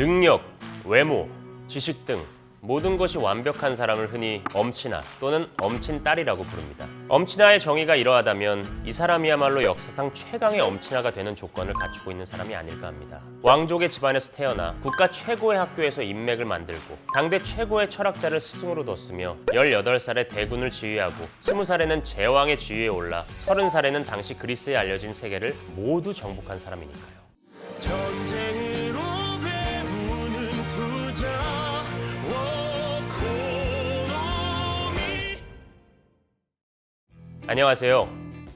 능력, 외모, 지식 등 모든 것이 완벽한 사람을 흔히 엄친아 또는 엄친딸이라고 부릅니다. 엄친아의 정의가 이러하다면 이 사람이야말로 역사상 최강의 엄친아가 되는 조건을 갖추고 있는 사람이 아닐까 합니다. 왕족의 집안에서 태어나 국가 최고의 학교에서 인맥을 만들고 당대 최고의 철학자를 스승으로 뒀으며 18살에 대군을 지휘하고 20살에는 제왕의 지위에 올라 30살에는 당시 그리스에 알려진 세계를 모두 정복한 사람이니까요. 전쟁으로 배우는 투자 워코노미. 안녕하세요.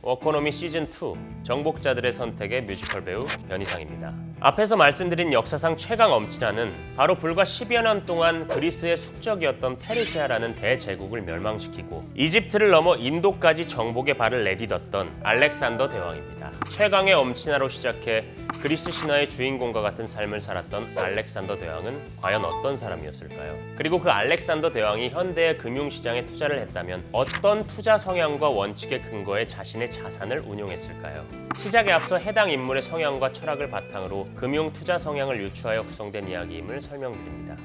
워코노미 시즌2 정복자들의 선택의 뮤지컬 배우 변희상입니다. 앞에서 말씀드린 역사상 최강 엄친아는 바로 불과 10여 년 동안 그리스의 숙적이었던 페르시아라는 대제국을 멸망시키고 이집트를 넘어 인도까지 정복의 발을 내딛었던 알렉산더 대왕입니다. 최강의 엄친아로 시작해 그리스 신화의 주인공과 같은 삶을 살았던 알렉산더 대왕은 과연 어떤 사람이었을까요? 그리고 그 알렉산더 대왕이 현대의 금융시장에 투자를 했다면 어떤 투자 성향과 원칙의 근거에 자신의 자산을 운용했을까요? 시작에 앞서 해당 인물의 성향과 철학을 바탕으로 금융 투자 성향을 유추하여 구성된 이야기임을 설명드립니다.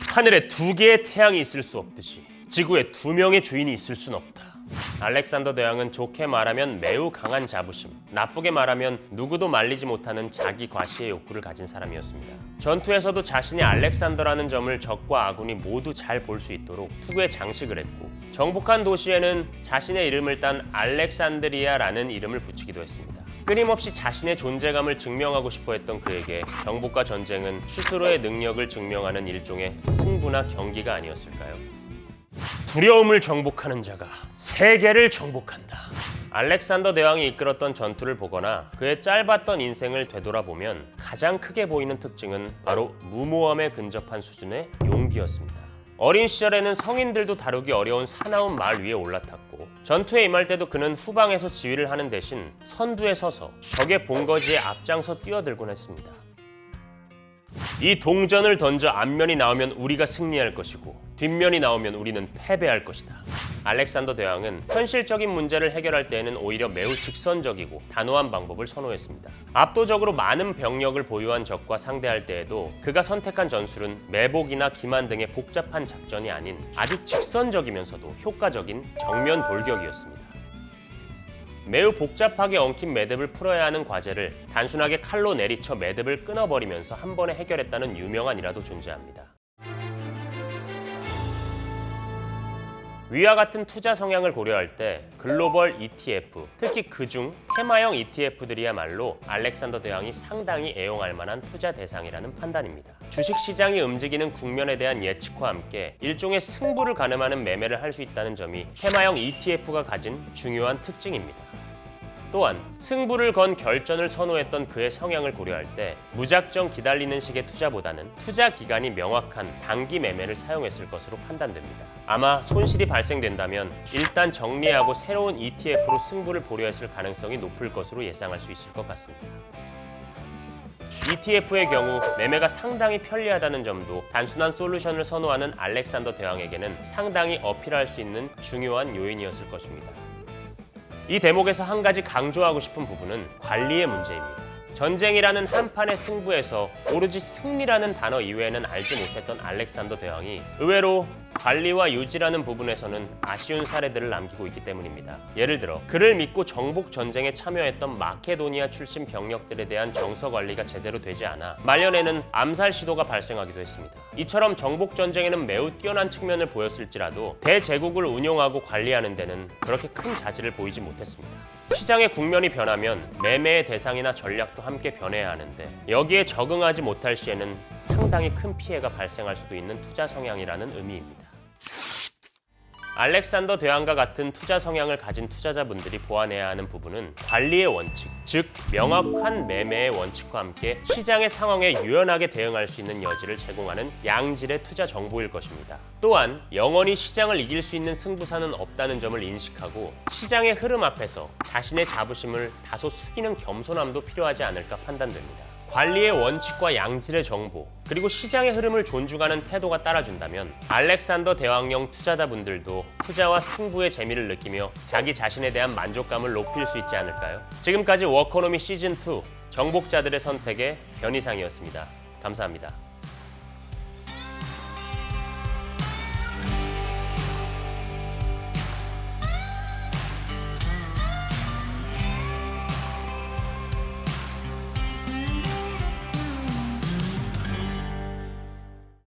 하늘에 2개의 태양이 있을 수 없듯이 지구에 2명의 주인이 있을 순 없다. 알렉산더 대왕은 좋게 말하면 매우 강한 자부심, 나쁘게 말하면 누구도 말리지 못하는 자기 과시의 욕구를 가진 사람이었습니다. 전투에서도 자신이 알렉산더라는 점을 적과 아군이 모두 잘 볼 수 있도록 투구에 장식을 했고 정복한 도시에는 자신의 이름을 딴 알렉산드리아라는 이름을 붙이기도 했습니다. 끊임없이 자신의 존재감을 증명하고 싶어 했던 그에게 정복과 전쟁은 스스로의 능력을 증명하는 일종의 승부나 경기가 아니었을까요? 두려움을 정복하는 자가 세계를 정복한다. 알렉산더 대왕이 이끌었던 전투를 보거나 그의 짧았던 인생을 되돌아보면 가장 크게 보이는 특징은 바로 무모함에 근접한 수준의 용기였습니다. 어린 시절에는 성인들도 다루기 어려운 사나운 말 위에 올라탔고 전투에 임할 때도 그는 후방에서 지휘를 하는 대신 선두에 서서 적의 본거지에 앞장서 뛰어들곤 했습니다. 이 동전을 던져 앞면이 나오면 우리가 승리할 것이고 뒷면이 나오면 우리는 패배할 것이다. 알렉산더 대왕은 현실적인 문제를 해결할 때에는 오히려 매우 직선적이고 단호한 방법을 선호했습니다. 압도적으로 많은 병력을 보유한 적과 상대할 때에도 그가 선택한 전술은 매복이나 기만 등의 복잡한 작전이 아닌 아주 직선적이면서도 효과적인 정면 돌격이었습니다. 매우 복잡하게 엉킨 매듭을 풀어야 하는 과제를 단순하게 칼로 내리쳐 매듭을 끊어버리면서 한 번에 해결했다는 유명한 일화도 존재합니다. 위와 같은 투자 성향을 고려할 때 글로벌 ETF, 특히 그중 테마형 ETF들이야말로 알렉산더 대왕이 상당히 애용할 만한 투자 대상이라는 판단입니다. 주식시장이 움직이는 국면에 대한 예측과 함께 일종의 승부를 가늠하는 매매를 할 수 있다는 점이 테마형 ETF가 가진 중요한 특징입니다. 또한 승부를 건 결전을 선호했던 그의 성향을 고려할 때 무작정 기다리는 식의 투자보다는 투자 기간이 명확한 단기 매매를 사용했을 것으로 판단됩니다. 아마 손실이 발생된다면 일단 정리하고 새로운 ETF로 승부를 보려 했을 가능성이 높을 것으로 예상할 수 있을 것 같습니다. ETF의 경우 매매가 상당히 편리하다는 점도 단순한 솔루션을 선호하는 알렉산더 대왕에게는 상당히 어필할 수 있는 중요한 요인이었을 것입니다. 이 대목에서 한 가지 강조하고 싶은 부분은 관리의 문제입니다. 전쟁이라는 한판의 승부에서 오로지 승리라는 단어 이외에는 알지 못했던 알렉산더 대왕이 의외로 관리와 유지라는 부분에서는 아쉬운 사례들을 남기고 있기 때문입니다. 예를 들어 그를 믿고 정복 전쟁에 참여했던 마케도니아 출신 병력들에 대한 정서 관리가 제대로 되지 않아 말년에는 암살 시도가 발생하기도 했습니다. 이처럼 정복 전쟁에는 매우 뛰어난 측면을 보였을지라도 대제국을 운용하고 관리하는 데는 그렇게 큰 자질을 보이지 못했습니다. 시장의 국면이 변하면 매매의 대상이나 전략도 함께 변해야 하는데 여기에 적응하지 못할 시에는 상당히 큰 피해가 발생할 수도 있는 투자 성향이라는 의미입니다. 알렉산더 대왕과 같은 투자 성향을 가진 투자자분들이 보완해야 하는 부분은 관리의 원칙, 즉 명확한 매매의 원칙과 함께 시장의 상황에 유연하게 대응할 수 있는 여지를 제공하는 양질의 투자 정보일 것입니다. 또한 영원히 시장을 이길 수 있는 승부사는 없다는 점을 인식하고 시장의 흐름 앞에서 자신의 자부심을 다소 숙이는 겸손함도 필요하지 않을까 판단됩니다. 관리의 원칙과 양질의 정보, 그리고 시장의 흐름을 존중하는 태도가 따라준다면 알렉산더 대왕형 투자자분들도 투자와 승부의 재미를 느끼며 자기 자신에 대한 만족감을 높일 수 있지 않을까요? 지금까지 워코노미 시즌2 정복자들의 선택의 변희상이었습니다. 감사합니다.